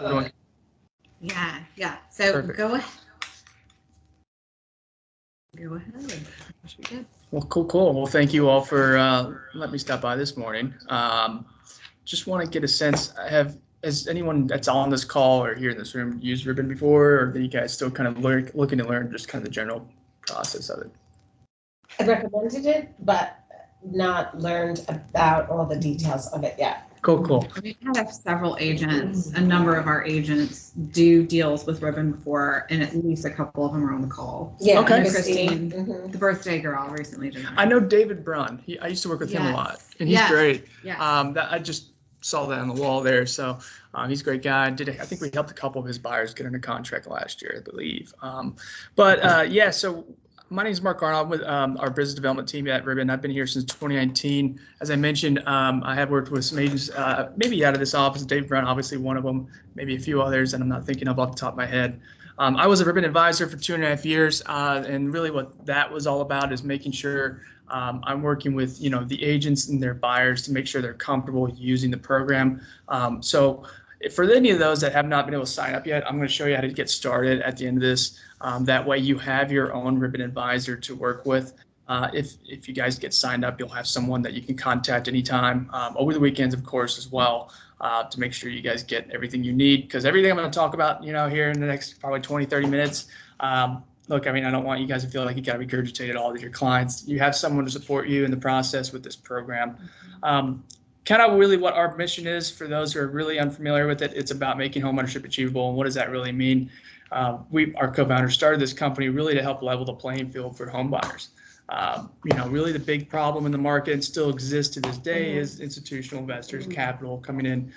Everyone. Yeah. So Perfect. go ahead. Go ahead. Well, cool. Well, thank you all for letting me stop by this morning. Just want to get a sense. Has anyone that's on this call or here in this room used Ribbon before, or are you guys still kind of looking to learn just kind of the general process of it? I recommended it, but not learned about all the details of it yet. Cool. We have several agents, a number of our agents do deals with Ribbon before, and at least a couple of them are on the call. Yeah, Okay. Christine, Mhm. the birthday girl, recently did that. I know David Brunn. I used to work with him a lot, and he's great. Yes. I just saw that on the wall there. So he's a great guy. I think we helped a couple of his buyers get under contract last year, I believe. So my name is Mark Arnold. I'm with our business development team at Ribbon. I've been here since 2019. As I mentioned, I have worked with some agents, maybe out of this office. Dave Brown, obviously one of them, maybe a few others that I'm not thinking of off the top of my head. I was a Ribbon advisor for 2.5 years, and really what that was all about is making sure I'm working with the agents and their buyers to make sure they're comfortable using the program. So for any of those that have not been able to sign up yet, I'm going to show you how to get started at the end of this. That way you have your own Ribbon advisor to work with. If you guys get signed up, you'll have someone that you can contact anytime, over the weekends, of course, as well, to make sure you guys get everything you need. Because everything I'm going to talk about, here in the next probably 20, 30 minutes, look, I don't want you guys to feel like you got to regurgitate it all to your clients. You have someone to support you in the process with this program. Kind of really what our mission is for those who are really unfamiliar with it. It's about making homeownership achievable. And what does that really mean? Our co-founders started this company really to help level the playing field for home buyers. Really the big problem in the market and still exists to this day is institutional investors, capital coming in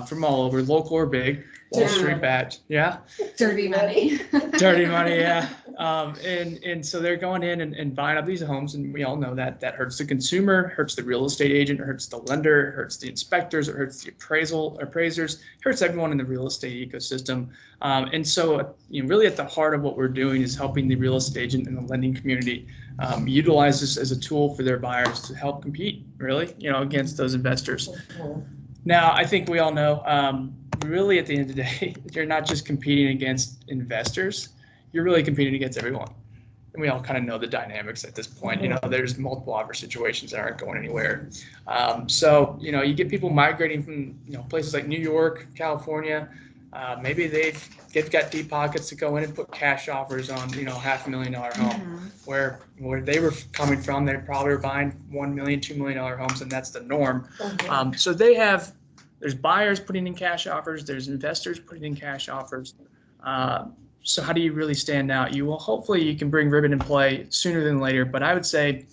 from all over, local or big, Wall Street bat, Dirty money. dirty money, yeah. And so they're going in and buying up these homes, and we all know that hurts the consumer, hurts the real estate agent, hurts the lender, hurts the inspectors, it hurts the appraisers, hurts everyone in the real estate ecosystem. And so really at the heart of what we're doing is helping the real estate agent and the lending community utilize this as a tool for their buyers to help compete really, against those investors. Now, I think we all know, really at the end of the day, you're not just competing against investors, you're really competing against everyone. And we all kind of know the dynamics at this point. There's multiple offer situations that aren't going anywhere. So you get people migrating from places like New York, California. Maybe they've got deep pockets to go in and put cash offers on $500,000 home. Where they were coming from, they probably were buying $1 million, $2 million homes, and that's the norm. So there's buyers putting in cash offers, there's investors putting in cash offers. So how do you really stand out? Hopefully you can bring Ribbon in play sooner than later, but I would say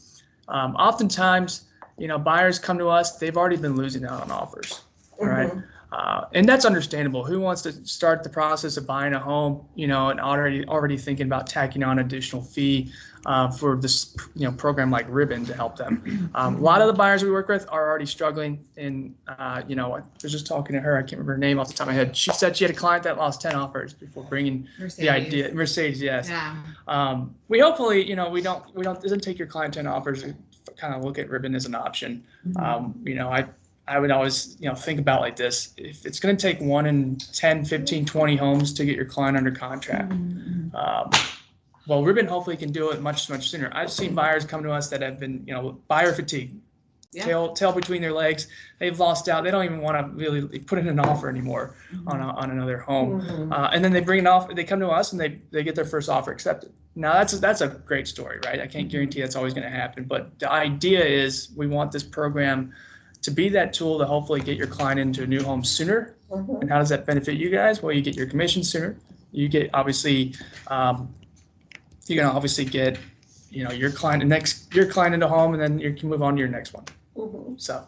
oftentimes buyers come to us, they've already been losing out on offers. All right. And that's understandable. Who wants to start the process of buying a home, and already thinking about tacking on additional fee for this, program like Ribbon to help them. A lot of the buyers we work with are already struggling. And, I was just talking to her. I can't remember her name off the top of my head. She said she had a client that lost 10 offers before bringing the idea. Mercedes, yes. Yeah. We hopefully, it doesn't take your client 10 offers to kind of look at Ribbon as an option. I would always, think about like this. If it's going to take 1 in 10, 15, 20 homes to get your client under contract, well, Ribbon hopefully can do it much, much sooner. I've seen buyers come to us that have been, buyer fatigue, tail between their legs. They've lost out. They don't even want to really put in an offer anymore on another home. And then they bring it off. They come to us and they get their first offer accepted. Now that's a great story, right? I can't guarantee that's always going to happen, but the idea is we want this program to be that tool to hopefully get your client into a new home sooner. And how does that benefit you guys? Well, you get your commission sooner. You get you're going to obviously get, your client into home, and then you can move on to your next one. So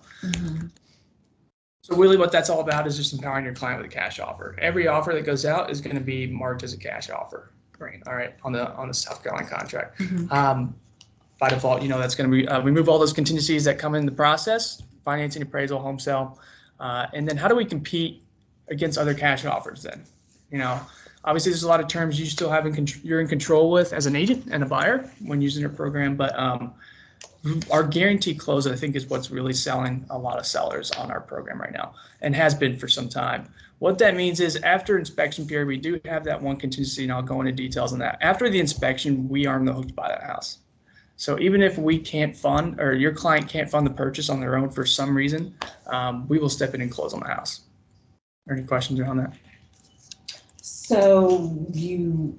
really what that's all about is just empowering your client with a cash offer. Every offer that goes out is going to be marked as a cash offer. Great. All right. On the South Carolina contract. By default, that's going to be, remove all those contingencies that come in the process, financing, appraisal, home sale. And then how do we compete against other cash offers then? Obviously there's a lot of terms you still you're in control with as an agent and a buyer when using your program, but Our guaranteed close, I think, is what's really selling a lot of sellers on our program right now and has been for some time. What that means is after inspection period, we do have that one contingency, and I'll go into details on that. After the inspection, we are on the hook to buy that house. So even if we can't fund, or your client can't fund the purchase on their own for some reason, we will step in and close on the house. Are any questions around that? So do you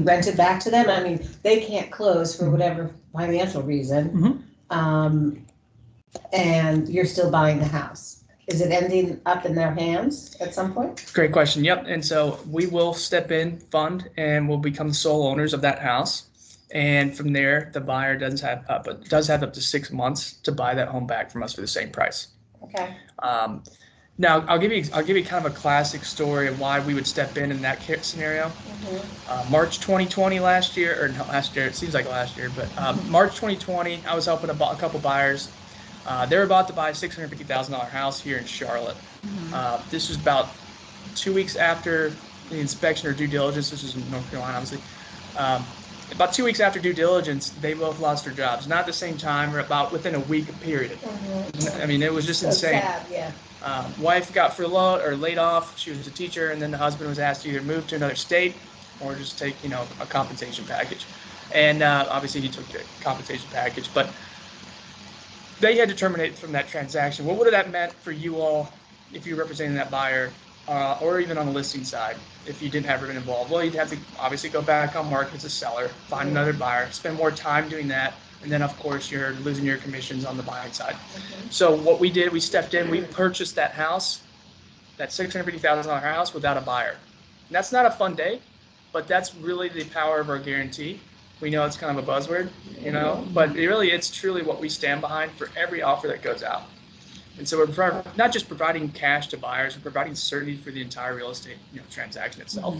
rent it back to them? I mean, they can't close for whatever financial reason. And you're still buying the house. Is it ending up in their hands at some point? Great question. Yep. And so we will step in, fund, and we'll become the sole owners of that house. And from there, the buyer does have up to 6 months to buy that home back from us for the same price. Okay. Now, I'll give you kind of a classic story of why we would step in that scenario. March 2020 last year, or not last year, it seems like last year, but March 2020, I was helping a couple buyers. They were about to buy a $650,000 house here in Charlotte. This was about 2 weeks after the inspection or due diligence. This is in North Carolina, obviously. About 2 weeks after due diligence, they both lost their jobs. Not at the same time, or about within a week period. I mean, it was just So insane. sad, yeah. Wife got furloughed or laid off. She was a teacher, and then the husband was asked to either move to another state or just take, a compensation package. And obviously, he took the compensation package. But they had to terminate from that transaction. What would have that meant for you all if you're representing that buyer, or even on the listing side, if you didn't have Ribbon involved? Well, you'd have to obviously go back on market as a seller, find another buyer, spend more time doing that. And then, of course, you're losing your commissions on the buying side. So what we did, we stepped in, we purchased that house, that $650,000 house without a buyer. And that's not a fun day, but that's really the power of our guarantee. We know it's kind of a buzzword, but really it's truly what we stand behind for every offer that goes out. And so we're not just providing cash to buyers, we're providing certainty for the entire real estate transaction itself.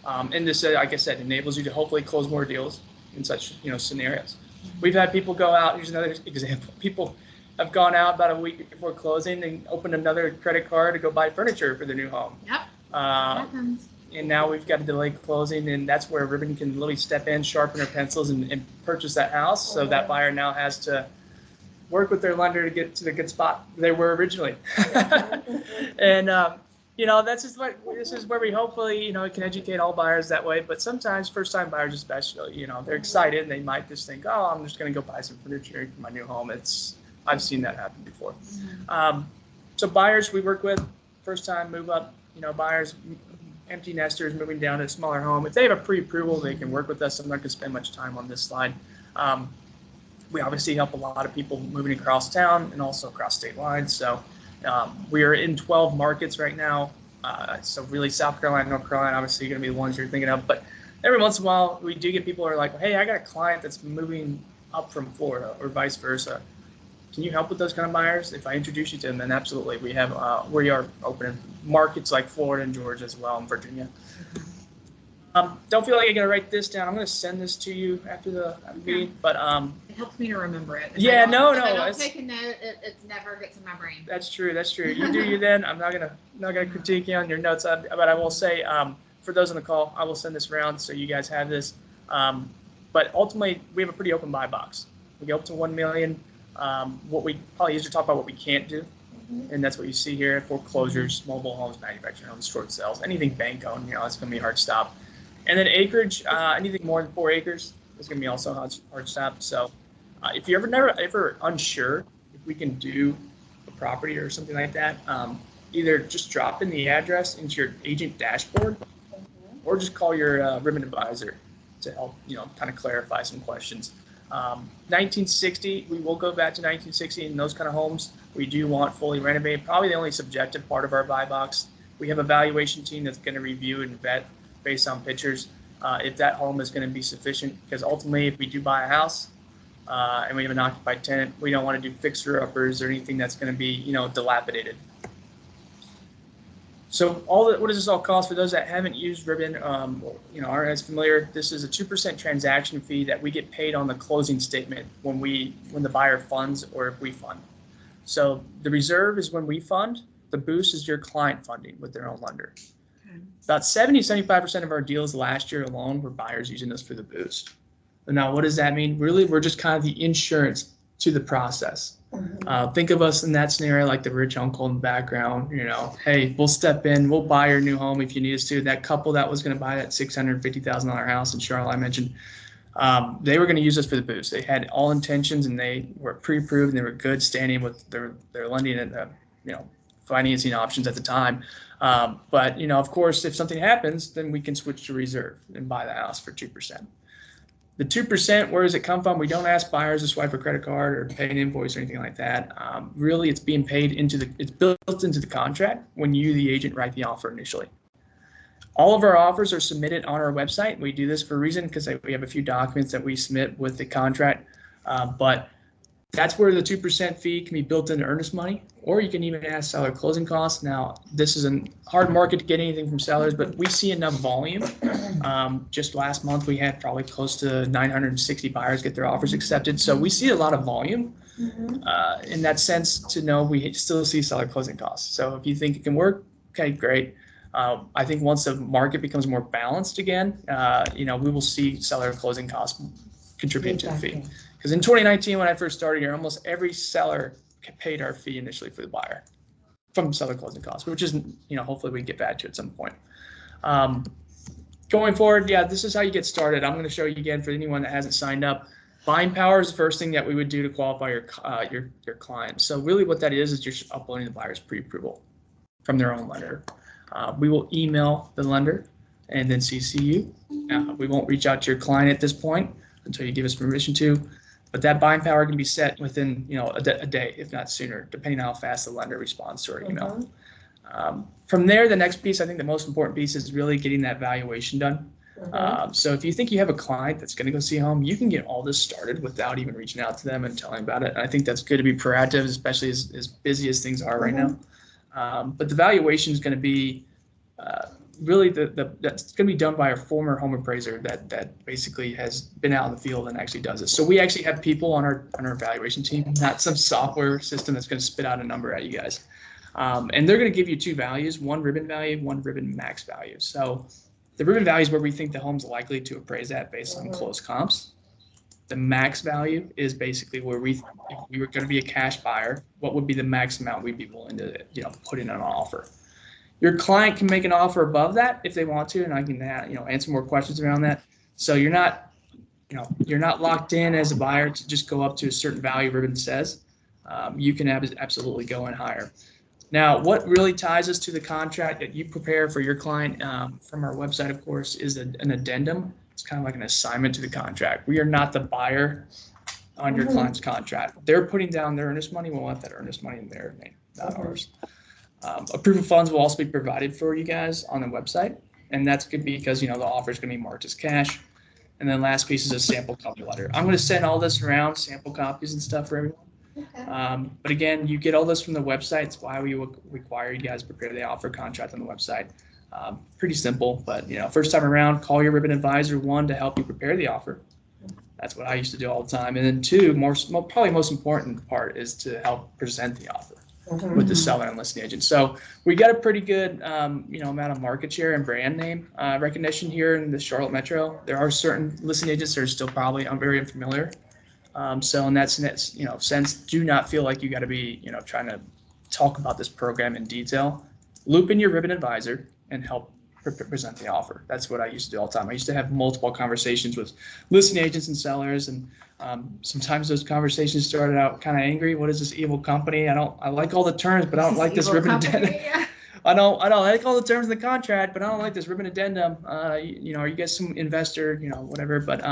And this, like I said, enables you to hopefully close more deals in such scenarios. We've had people go out. Here's another example. People have gone out about a week before closing and opened another credit card to go buy furniture for their new home. Yep. Happens. And now we've got to delay closing, and that's where Ribbon can literally step in, sharpen their pencils, and purchase that house. So that buyer now has to work with their lender to get to the good spot they were originally. And this is where we hopefully can educate all buyers that way. But sometimes first-time buyers, especially, they're excited and they might just think, oh, I'm just going to go buy some furniture for my new home. I've seen that happen before. So buyers we work with, first-time move up, buyers, empty nesters moving down to a smaller home. If they have a pre-approval, they can work with us. I'm not going to spend much time on this slide. We obviously help a lot of people moving across town and also across state lines. So we are in 12 markets right now. So really South Carolina, North Carolina, obviously going to be the ones you're thinking of. But every once in a while, we do get people who are like, hey, I got a client that's moving up from Florida or vice versa. Can you help with those kind of buyers? If I introduce you to them, then absolutely. We are open in markets like Florida and Georgia as well, and Virginia. Don't feel like I gotta write this down. I'm gonna send this to you after the meeting, but it helps me to remember it. If I don't take a note, it never gets in my brain. That's true. You do you then. I'm not gonna critique you on your notes, but I will say for those on the call, I will send this around so you guys have this. But ultimately, we have a pretty open buy box. We go up to 1 million. What we probably usually talk about what we can't do, and that's what you see here: foreclosures, mobile homes, manufactured homes, short sales, anything bank owned. It's gonna be a hard stop. And then acreage, anything more than 4 acres is going to be also a hard stop. So if you're ever unsure if we can do a property or something like that, either just drop in the address into your agent dashboard or just call your Ribbon advisor to help, kind of clarify some questions. 1960, we will go back to 1960 in those kind of homes. We do want fully renovated, probably the only subjective part of our buy box. We have a valuation team that's going to review and vet based on pictures, if that home is going to be sufficient. Because ultimately, if we do buy a house and we have an occupied tenant, we don't want to do fixer-uppers or anything that's going to be, dilapidated. So what does this all cost for those that haven't used Ribbon, aren't as familiar? This is a 2% transaction fee that we get paid on the closing statement when the buyer funds or if we fund. So the reserve is when we fund. The boost is your client funding with their own lender. About 75% of our deals last year alone were buyers using us for the boost. Now, what does that mean? Really, we're just kind of the insurance to the process. Think of us in that scenario like the rich uncle in the background, hey, we'll step in, we'll buy your new home if you need us to. That couple that was going to buy that $650,000 house in Charlotte I mentioned, they were going to use us for the boost. They had all intentions and they were pre-approved and they were good standing with their lending and financing options at the time. But of course, if something happens, then we can switch to reserve and buy the house for 2%. The 2%, where does it come from? We don't ask buyers to swipe a credit card or pay an invoice or anything like that. Really, it's being paid it's built into the contract when you, the agent, write the offer initially. All of our offers are submitted on our website. We do this for a reason because we have a few documents that we submit with the contract, but that's where the 2% fee can be built into earnest money, or you can even ask seller closing costs. Now, this is a hard market to get anything from sellers, but we see enough volume. Just last month, we had probably close to 960 buyers get their offers accepted. So we see a lot of volume in that sense to know we still see seller closing costs. So if you think it can work, okay, great. I think once the market becomes more balanced again, we will see seller closing costs contributing to the fee. Because in 2019, when I first started here, almost every seller paid our fee initially for the buyer from seller closing costs, which is, hopefully we can get back to at some point. Going forward, this is how you get started. I'm going to show you again for anyone that hasn't signed up. Buying power is the first thing that we would do to qualify your client. So really what that is you're just uploading the buyer's pre-approval from their own lender. We will email the lender and then CC you. We won't reach out to your client at this point until you give us permission to. But that buying power can be set within, a day, if not sooner, depending on how fast the lender responds to our email. From there, the next piece, I think the most important piece is really getting that valuation done. So if you think you have a client that's going to go see a home, you can get all this started without even reaching out to them and telling about it. And I think that's good to be proactive, especially as busy as things are right now. But the valuation is going to be really that's going to be done by a former home appraiser that basically has been out in the field and actually does it. So we actually have people on our valuation team, not some software system that's going to spit out a number at you guys. And they're going to give you two values, one ribbon value, one ribbon max value. So the ribbon value is where we think the home's likely to appraise at based on close comps. The max value is basically where if we were going to be a cash buyer, what would be the max amount we'd be willing to put in an offer. Your client can make an offer above that if they want to, and I can answer more questions around that. So you're not locked in as a buyer to just go up to a certain value ribbon says. You can absolutely go in higher. Now, what really ties us to the contract that you prepare for your client from our website, of course, is an addendum. It's kind of like an assignment to the contract. We are not the buyer on your client's contract. They're putting down their earnest money. We'll want that earnest money in their name, not ours. A proof of funds will also be provided for you guys on the website, and that's good because the offer is going to be marked as cash. And then last piece is a sample copy letter. I'm going to send all this around, sample copies and stuff for everyone. Okay. But again, you get all this from the website. It's why we require you guys to prepare the offer contract on the website. Pretty simple, but first time around, call your ribbon advisor, one, to help you prepare the offer. That's what I used to do all the time. And then two, probably most important part is to help present the offer with the seller and listing agent. So we got a pretty good amount of market share and brand name recognition here in the Charlotte Metro. There are certain listing agents that are still probably very unfamiliar. So in that sense, do not feel like you got to be trying to talk about this program in detail. Loop in your ribbon advisor and help present the offer. That's what I used to do all the time. I used to have multiple conversations with listing agents and sellers, and sometimes those conversations started out kind of angry. What is this evil company? I like all the terms, but I don't like this ribbon addendum. Yeah. I don't like all the terms in the contract, but I don't like this ribbon addendum. Are you guys some investor? Whatever. But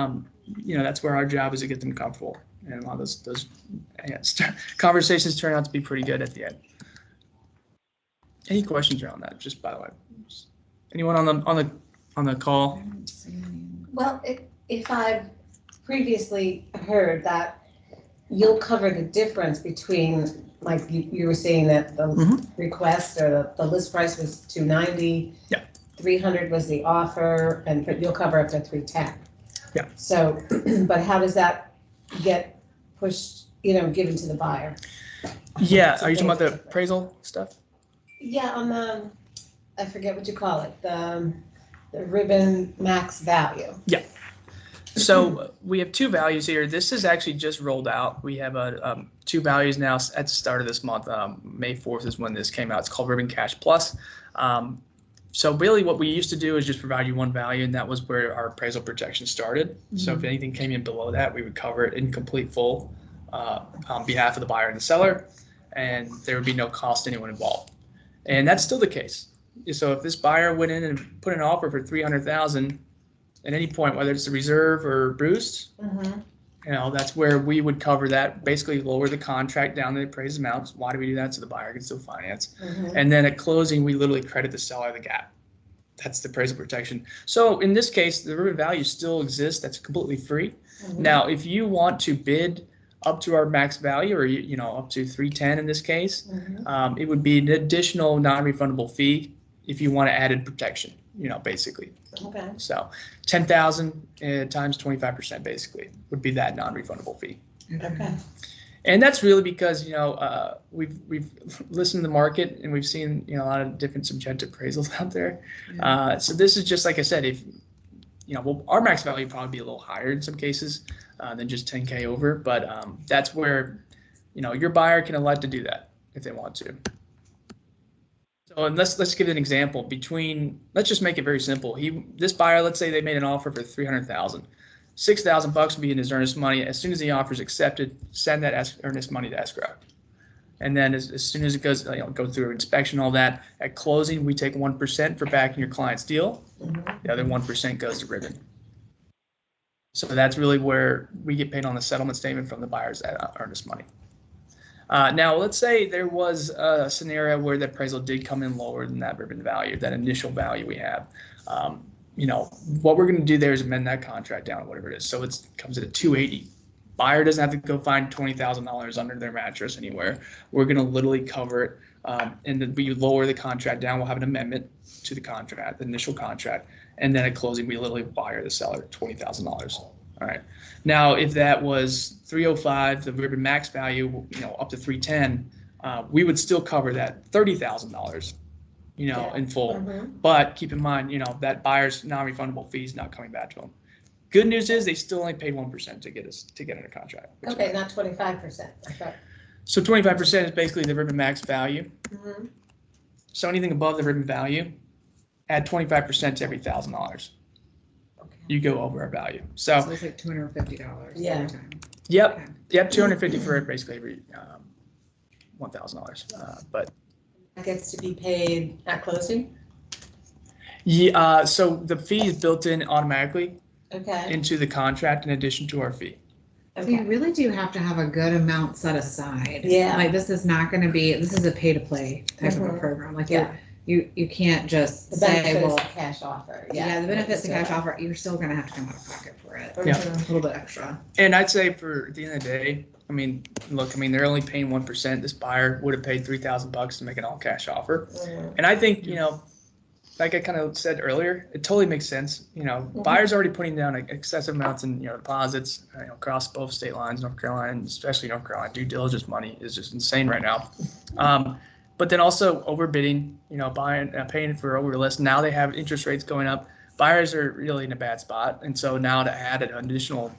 that's where our job is to get them comfortable, and a lot of those conversations turn out to be pretty good at the end. Any questions around that? Just by the way. Anyone on the call? Well, if I've previously heard that you'll cover the difference between, like you were saying that the request or the list price was $290. Yeah. 300 was the offer, and you'll cover up to 310. Yeah. So, but how does that get pushed? Given to the buyer? Yeah. Are you talking about the appraisal stuff? Yeah, on the, I forget what you call it, the ribbon max value. Yeah. So we have two values here. This is actually just rolled out. We have two values now at the start of this month. May 4th is when this came out. It's called Ribbon Cash Plus. So really what we used to do is just provide you one value, and that was where our appraisal protection started. Mm-hmm. So if anything came in below that, we would cover it in complete full on behalf of the buyer and the seller, and there would be no cost to anyone involved. And that's still the case. So if this buyer went in and put an offer for $300,000 at any point, whether it's a reserve or boost, mm-hmm. That's where we would cover that, basically lower the contract down to the appraised amounts. Why do we do that? So the buyer can still finance. Mm-hmm. And then at closing, we literally credit the seller the gap. That's the appraisal protection. So in this case, the ribbon value still exists. That's completely free. Mm-hmm. Now, if you want to bid up to our max value, or up to 310 in this case, mm-hmm. It would be an additional non-refundable fee if you want added protection. Basically. Okay. So 10,000 times 25% basically would be that non-refundable fee. Okay. And that's really because we've listened to the market, and we've seen a lot of different subjective appraisals out there. Yeah. So this is just like I said, if our max value would probably be a little higher in some cases than just 10K over, but that's where your buyer can elect to do that if they want to. So, and let's give it an example. Let's just make it very simple. This buyer, let's say they made an offer for $300,000. $6,000 would be in his earnest money. As soon as the offer is accepted, send that earnest money to escrow. And then as soon as it goes, go through inspection, all that, at closing, we take 1% for backing your client's deal. Mm-hmm. The other 1% goes to Ribbon. So that's really where we get paid on the settlement statement from the buyer's earnest money. Now, let's say there was a scenario where the appraisal did come in lower than that Ribbon value, that initial value we have. What we're going to do there is amend that contract down, whatever it is. So it comes in at $280. Buyer doesn't have to go find $20,000 under their mattress anywhere. We're going to literally cover it, and then we lower the contract down. We'll have an amendment to the contract, the initial contract, and then at closing, we literally wire the seller $20,000. All right. Now, if that was 305, the Ribbon max value, up to 310, we would still cover that $30,000, in full. Mm-hmm. But keep in mind, that buyer's non-refundable fee is not coming back to them. Good news is they still only paid 1% to get under contract. Okay, not 25%. Okay. So 25% is basically the Ribbon max value. Mm-hmm. So anything above the Ribbon value, add 25% to every $1,000. You go over our value. So it's like $250. Yeah. Every time. Yep. Okay. Yep. $250 for basically every $1,000. But that gets to be paid at closing. Yeah. So the fee is built in automatically. Okay. Into the contract in addition to our fee. Okay. So you really do have to have a good amount set aside. Yeah. Like this is not going to be. This is a pay to play type mm-hmm. of a program. Like You can't just say, well, cash offer. Yeah, the benefits of cash offer, you're still going to have to come out of pocket for it. Yeah. A little bit extra. And I'd say at the end of the day, they're only paying 1%. This buyer would have paid $3,000 to make an all cash offer. Mm-hmm. And I think, like I kind of said earlier, it totally makes sense. Mm-hmm. Buyers already putting down excessive amounts in, deposits, across both state lines, North Carolina, and especially North Carolina. Due diligence money is just insane right now. But then also overbidding, paying for over list. Now they have interest rates going up. Buyers are really in a bad spot. And so now to add an additional,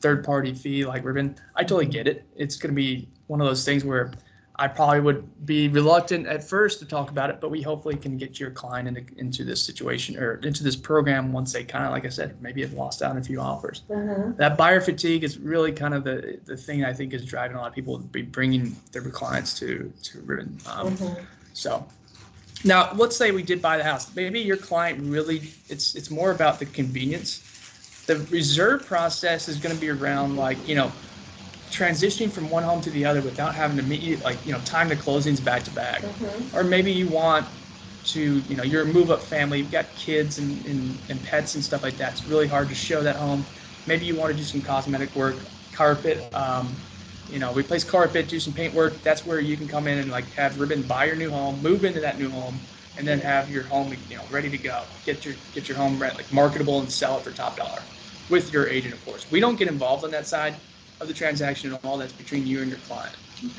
third-party fee like Ribbon, I totally get it. It's going to be one of those things where I probably would be reluctant at first to talk about it, but we hopefully can get your client into this situation or into this program once they kind of, like I said, maybe have lost out on a few offers. Uh-huh. That buyer fatigue is really kind of the thing I think is driving a lot of people to be bringing their clients to Ribbon. So now let's say we did buy the house. Maybe your client really, it's more about the convenience. The reserve process is going to be around transitioning from one home to the other without having to meet time the closings back to back. Mm-hmm. Or maybe you want to, you're a move up family, you've got kids and pets and stuff like that. It's really hard to show that home. Maybe you want to do some cosmetic work, carpet, replace carpet, do some paint work. That's where you can come in and have Ribbon buy your new home, move into that new home, and then have your home, ready to go. Get your home marketable and sell it for top dollar with your agent, of course. We don't get involved on that side of the transaction at all. That's between you and your client. Okay.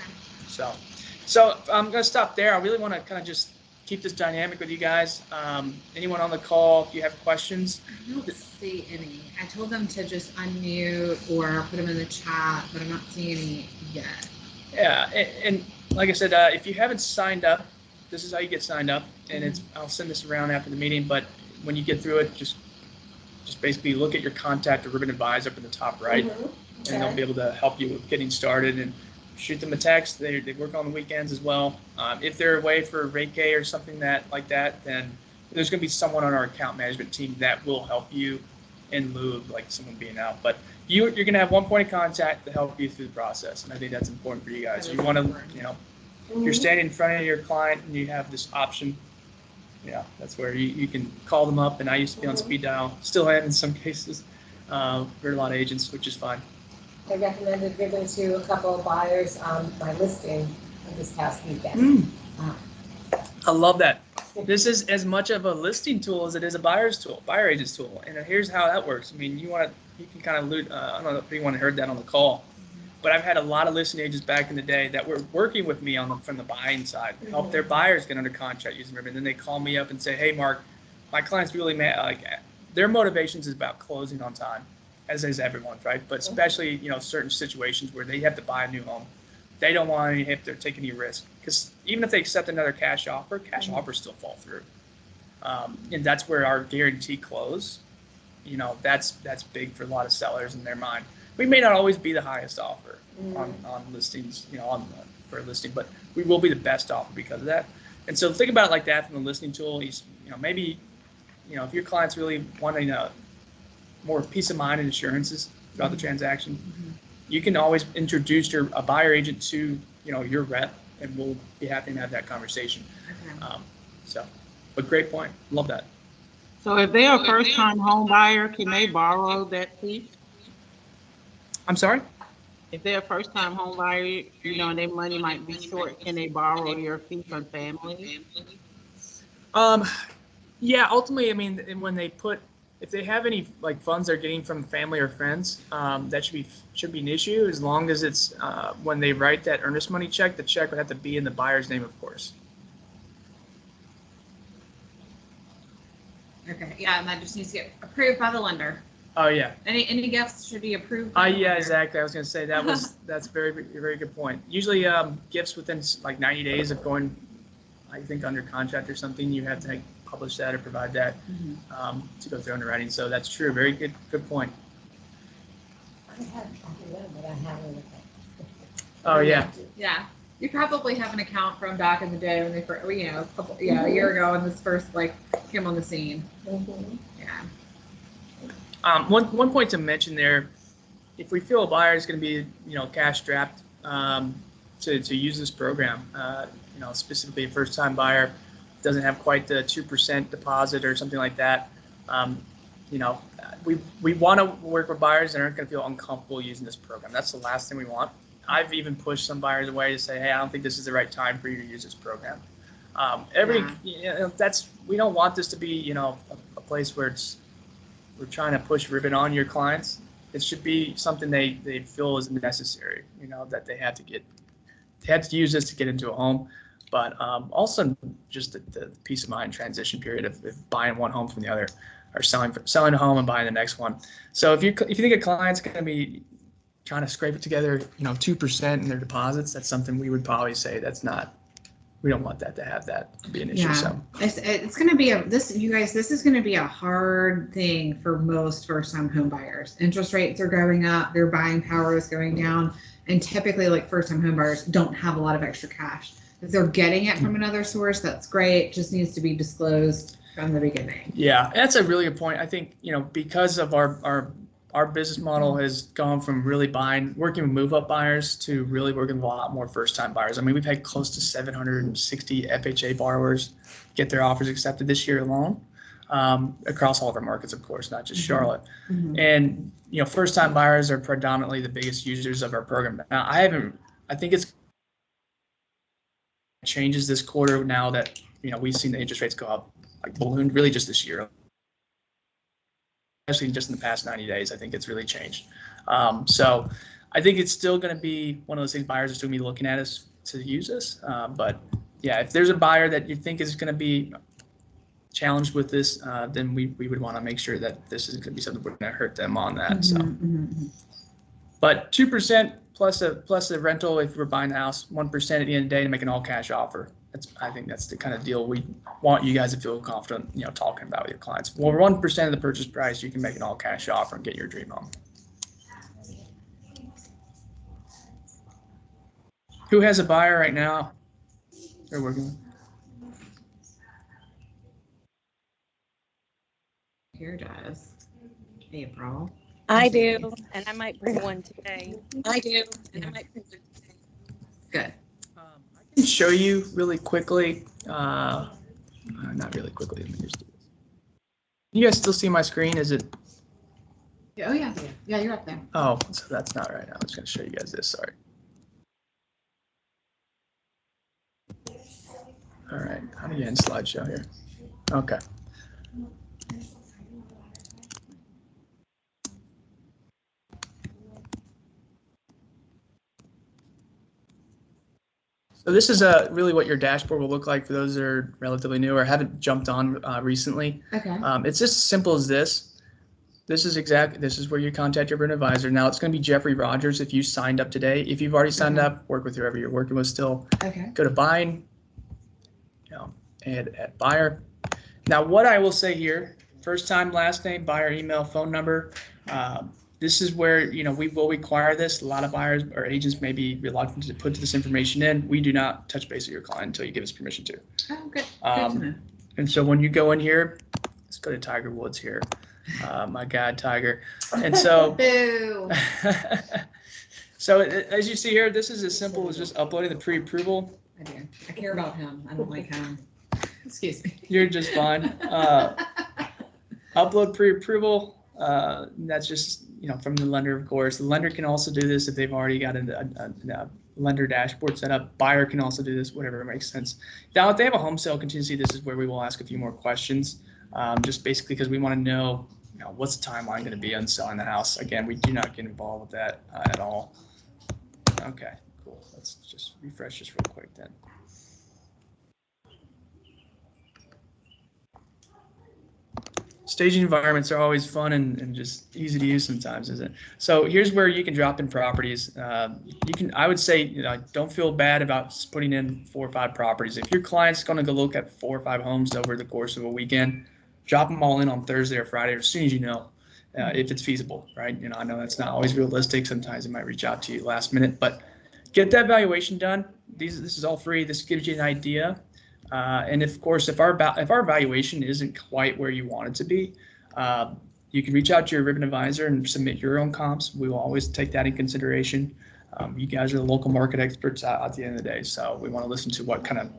So I'm going to stop there. I really want to kind of just keep this dynamic with you guys. Anyone on the call, if you have questions. I don't see any. I told them to just unmute or put them in the chat, but I'm not seeing any yet. Yeah, and like I said, if you haven't signed up, this is how you get signed up, and I'll send this around after the meeting. But when you get through it, just basically look at your contact or ribbon advisor up in the top right, and they'll be able to help you with getting started and shoot them a text. They work on the weekends as well. If they're away for vacay or something like that, then there's going to be someone on our account management team that will help you in lieu of like someone being out. But you're going to have one point of contact to help you through the process, and I think that's important for you guys. You want to, if you're standing in front of your client and you have this option, that's where you can call them up. And I used to be on speed dial, still am in some cases. For a lot of agents, which is fine. I recommended ribbon to a couple of buyers on my listing this past weekend. I love that. This is as much of a listing tool as it is a buyer agent's tool. And here's how that works. I mean, you can kind of loot. I don't know if anyone heard that on the call, but I've had a lot of listing agents back in the day that were working with me from the buying side, help their buyers get under contract using ribbon. Then they call me up and say, "Hey, Mark, my client's really mad. Like, their motivations is about closing on time, as is everyone's, right? But especially, certain situations where they have to buy a new home. They don't want any if they're taking any risk. Because even if they accept another cash offers still fall through. And that's where our guarantee close, that's big for a lot of sellers in their mind. We may not always be the highest offer on listings, for a listing, but we will be the best offer because of that. And so think about it like that from the listing tool. Maybe, if your client's really wanting more peace of mind and assurances throughout the transaction, you can always introduce a buyer agent to your rep, and we'll be happy to have that conversation. But great point. Love that. So if they're a first-time home buyer, can they borrow that piece? I'm sorry? If they're a first-time home buyer, and their money might be short, can they borrow your fee from family? Yeah, ultimately, I mean, when if they have any like funds they're getting from family or friends, that should be an issue, as long as it's when they write that earnest money check, the check would have to be in the buyer's name, of course. Okay, yeah, and that just needs to get approved by the lender. Oh yeah. Any gifts should be approved by the Yeah, lender. exactly. I was going to say that's very, very good point. Usually, gifts within like 90 days of going, I think, under contract or something, you have to publish that or provide that to go through underwriting. So that's true. Very good point. I haven't. Oh yeah. Yeah, you probably have an account from back in the day when they first, a year ago when this first came on the scene. Yeah. One point to mention there, if we feel a buyer is going to be cash strapped to use this program, specifically a first time buyer doesn't have quite the 2% deposit or something like that, we want to work with buyers that aren't going to feel uncomfortable using this program. That's the last thing we want. I've even pushed some buyers away to say, hey, I don't think this is the right time for you to use this program. We don't want this to be a place where we're trying to push ribbon on your clients. It should be something they feel is necessary, that they have to use this to get into a home. But also just the peace of mind transition period of buying one home from the other, or selling a home and buying the next one. So if you think a client's going to be trying to scrape it together, 2% in their deposits, that's something we would probably say we don't want that to be an issue. Yeah. So it's going to be this is going to be a hard thing for most first-time home buyers. Interest rates are going up, their buying power is going down, and typically first-time home buyers don't have a lot of extra cash. If they're getting it from another source, that's great. It just needs to be disclosed from the beginning. Yeah, that's a really good point. I think, because of our business model has gone from really working with move-up buyers to really working with a lot more first-time buyers. I mean, we've had close to 760 FHA borrowers get their offers accepted this year alone, across all of our markets, of course, not just Charlotte. And, first-time buyers are predominantly the biggest users of our program. Now, I think it's changes this quarter now that, we've seen the interest rates go up, ballooned really just this year. Especially just in the past 90 days, I think it's really changed. So I think it's still going to be one of those things buyers are still going to be looking at us to use this. But yeah, if there's a buyer that you think is going to be challenged with this, then we would want to make sure that this isn't going to be something we're going to hurt them on that. So, but 2% plus a rental if we're buying the house, 1% at the end of the day to make an all cash offer. I think that's the kind of deal we want you guys to feel confident, talking about with your clients. Well, 1% of the purchase price, you can make an all cash offer and get your dream home. Who has a buyer right now they're working with? Here does. April. I do, and I might bring one today. Good. I can show you really quickly. Not really quickly. Let me just do this. You guys still see my screen? Is it? Yeah, oh yeah. Yeah, you're up there. Oh, so that's not right. I'm just going to show you guys this. Sorry. All right. How do you end slideshow here? Okay. So this is really what your dashboard will look like for those that are relatively new or haven't jumped on recently. Okay. It's just as simple as this. This is where you contact your advisor. Now it's going to be Jeffrey Rogers if you signed up today. If you've already signed up, work with whoever you're working with still. Okay. Go to buying, and at buyer. Now what I will say here, first time, last name, buyer, email, phone number. This is where, we will require this. A lot of buyers or agents may be reluctant to put this information in. We do not touch base with your client until you give us permission to. Oh, good. Good to know. And so when you go in here, let's go to Tiger Woods here. My God, Tiger. And so, Boo. so as you see here, this is as simple as just uploading the pre-approval. I do. I care about him. I don't like him. Excuse me. You're just fine. Upload pre-approval. That's just, from the lender, of course. The lender can also do this if they've already got a lender dashboard set up. Buyer can also do this, whatever makes sense. Now, if they have a home sale contingency, this is where we will ask a few more questions, just basically because we want to know, what's the timeline going to be on selling the house. Again, we do not get involved with that at all. Okay, cool. Let's just refresh this real quick then. Staging environments are always fun and just easy to use sometimes, isn't it? So here's where you can drop in properties. I would say, don't feel bad about putting in 4 or 5 properties. If your client's going to go look at 4 or 5 homes over the course of a weekend, drop them all in on Thursday or Friday, or as soon as you know, if it's feasible, right? I know that's not always realistic. Sometimes it might reach out to you last minute, but get that valuation done. This is all free. This gives you an idea. And of course, if our valuation isn't quite where you want it to be, you can reach out to your ribbon advisor and submit your own comps. We will always take that in consideration. You guys are the local market experts at the end of the day, so we want to listen to what kind of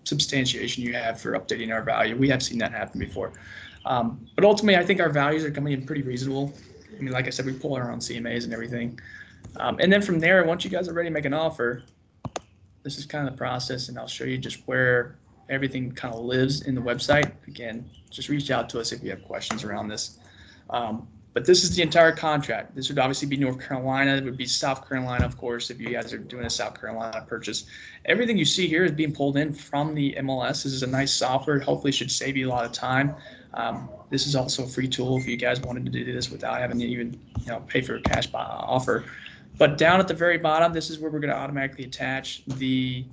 substantiation you have for updating our value. We have seen that happen before, but ultimately, I think our values are coming in pretty reasonable. I mean, like I said, we pull our own CMAs and everything, and then from there, once you guys are ready to make an offer, this is kind of the process, and I'll show you just where everything kind of lives in the website. Again, just reach out to us if you have questions around this. But this is the entire contract. This would obviously be North Carolina. It would be South Carolina, of course, if you guys are doing a South Carolina purchase. Everything you see here is being pulled in from the MLS. This is a nice software. Hopefully should save you a lot of time. This is also a free tool if you guys wanted to do this without having to even pay for a cash offer. But down at the very bottom, this is where we're going to automatically attach the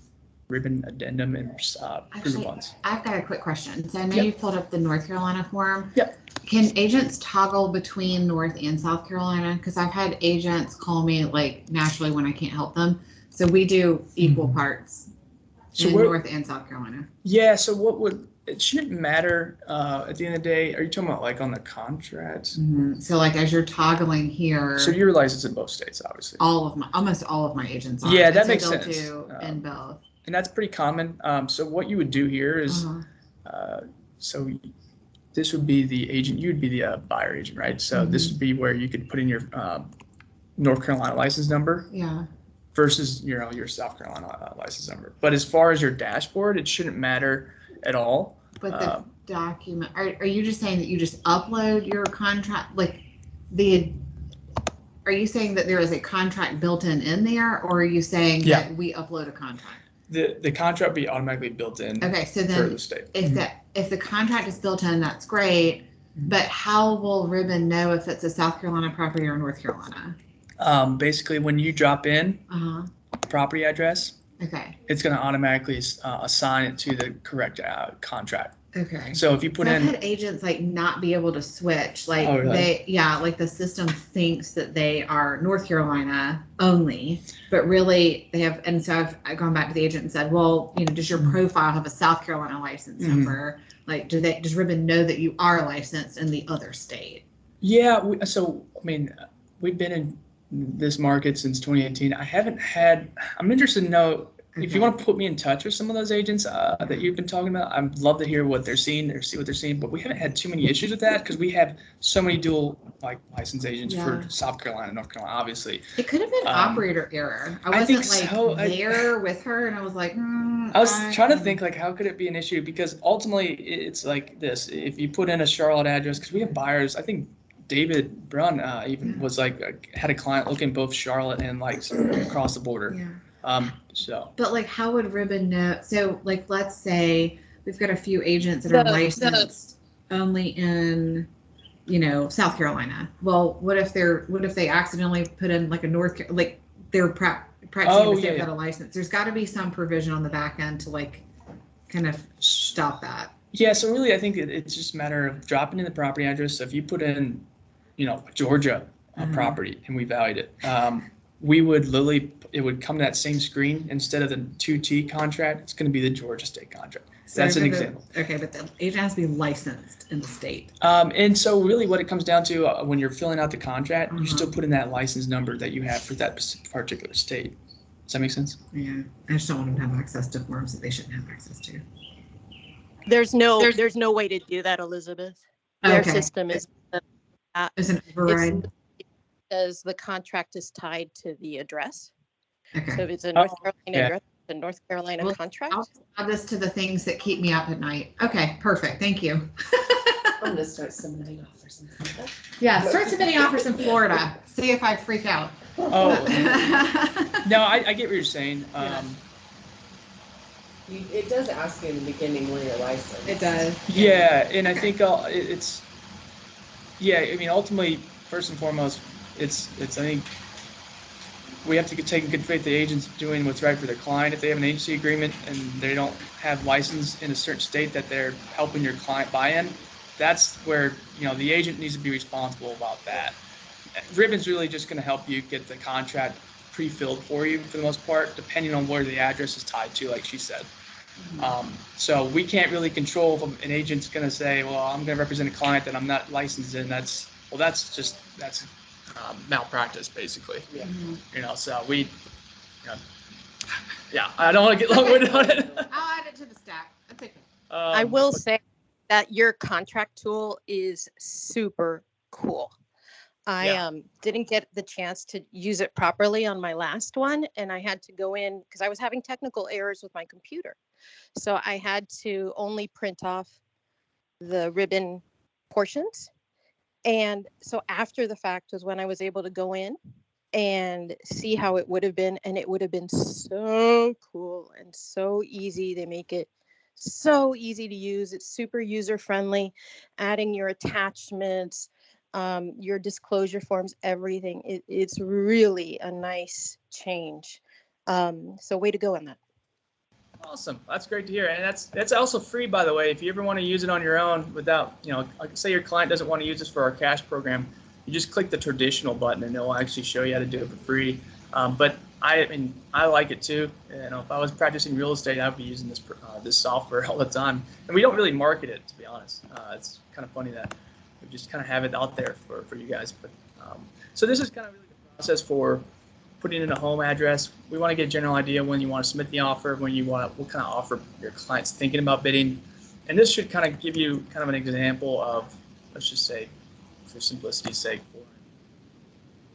ribbon addendum and proof of funds. I've got a quick question. So I know Yep. you pulled up the North Carolina form. Yep. Can agents toggle between North and South Carolina? Because I've had agents call me naturally when I can't help them. So we do equal parts in North and South Carolina. Yeah. So it shouldn't matter at the end of the day. Are you talking about on the contract? Mm-hmm. So as you're toggling here. So you're licensed in both states, obviously. Almost all of my agents are. Yeah, that so makes they'll sense. do in both. And that's pretty common. So what you would do here is, so this would be the agent, you would be the buyer agent, right? So this would be where you could put in your North Carolina license number. Yeah. Versus your South Carolina license number. But as far as your dashboard, it shouldn't matter at all. But the document, are you just saying that you just upload your contract, are you saying that there is a contract built in there, or are you saying that we upload a contract? The contract be automatically built in Okay, so for then the state. if the contract is built in, that's great. But how will Ribbon know if it's a South Carolina property or North Carolina? Basically, when you drop in Uh-huh. property address, Okay. it's going to automatically assign it to the correct contract. Okay. So if you put I've in, had agents like not be able to switch. Like Oh, really? like the system thinks that they are North Carolina only, but really they have. And so I've gone back to the agent and said, well, does your profile have a South Carolina license Mhm. number? Like, does Ribbon know that you are licensed in the other state? yeah, we've been in this market since 2018. I'm interested to know if you Okay. want to put me in touch with some of those agents that you've been talking about. I'd love to hear what they're seeing or see what they're seeing, but we haven't had too many issues with that because we have so many dual license agents for Yeah. South Carolina, North Carolina, obviously. It could have been operator error. I I think wasn't so. there with her, and I was like, I was trying to think how could it be an issue, because ultimately it's like this: if you put in a Charlotte address, because we have buyers, I think David Brunn even was had a client looking both Charlotte and across the border. Yeah. So. But how would Ribbon know? So let's say we've got a few agents that are licensed only in, South Carolina. Well, what if they accidentally put in they're practicing if they've got a license? There's got to be some provision on the back end to kind of stop that. Yeah, so really I think it's just a matter of dropping in the property address. So if you put in, Georgia property and we valued it, it would come to that same screen. Instead of the 2T contract, it's going to be the Georgia state contract. So that's an example. Okay, but the agent has to be licensed in the state. And so really what it comes down to when you're filling out the contract, you still put in that license number that you have for that particular state. Does that make sense? Yeah, I just don't want them to have access to forms that they shouldn't have access to. There's no way to do that, Elizabeth. Their system is It's an override. Because the contract is tied to the address. Okay. So if it's a North Carolina address, the North Carolina contract. I'll add this to the things that keep me up at night. Okay, perfect. Thank you. I'm gonna start submitting offers. Yeah, start submitting offers in Florida. See if I freak out. Oh. No, I get what you're saying. It does ask you in the beginning when you're licensed. It does. Yeah, and I think ultimately, first and foremost, it's I think we have to take in good faith the agent's doing what's right for their client. If they have an agency agreement and they don't have license in a certain state that they're helping your client buy in, that's where the agent needs to be responsible about that. Ribbon's really just going to help you get the contract pre-filled for you for the most part, depending on where the address is tied to, like she said. So we can't really control if an agent's going to say, well, I'm going to represent a client that I'm not licensed in. That's malpractice, basically. Yeah. So we, yeah, I don't want to get long-winded on it. I'll add it to the stack. That's okay. I will say that your contract tool is super cool. I didn't get the chance to use it properly on my last one, and I had to go in because I was having technical errors with my computer. So I had to only print off the ribbon portions. And so after the fact was when I was able to go in and see how it would have been, and it would have been so cool and so easy. They make it so easy to use. It's super user friendly, adding your attachments, your disclosure forms, everything. It's really a nice change. So way to go on that. Awesome. That's great to hear. And that's also free, by the way. If you ever want to use it on your own without, say your client doesn't want to use this for our cash program, you just click the traditional button and it'll actually show you how to do it for free. But I like it too. If I was practicing real estate, I would be using this software all the time. And we don't really market it, to be honest. It's kind of funny that we just kind of have it out there for you guys. But so this is kind of really the process for putting in a home address. We want to get a general idea when you want to submit the offer, what kind of offer your client's thinking about bidding. And this should kind of give you kind of an example of, let's just say, for simplicity's sake,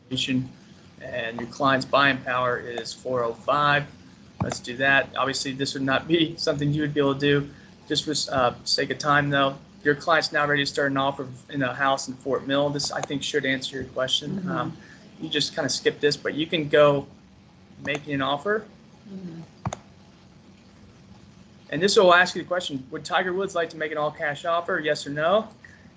and your client's buying power is 405. Let's do that. Obviously, this would not be something you would be able to do. Just for sake of time, though, your client's now ready to start an offer in a house in Fort Mill. This, I think, should answer your question. Mm-hmm. You just kind of skip this, but you can go making an offer. Mm-hmm. And this will ask you the question, would Tiger Woods like to make an all cash offer? Yes or no?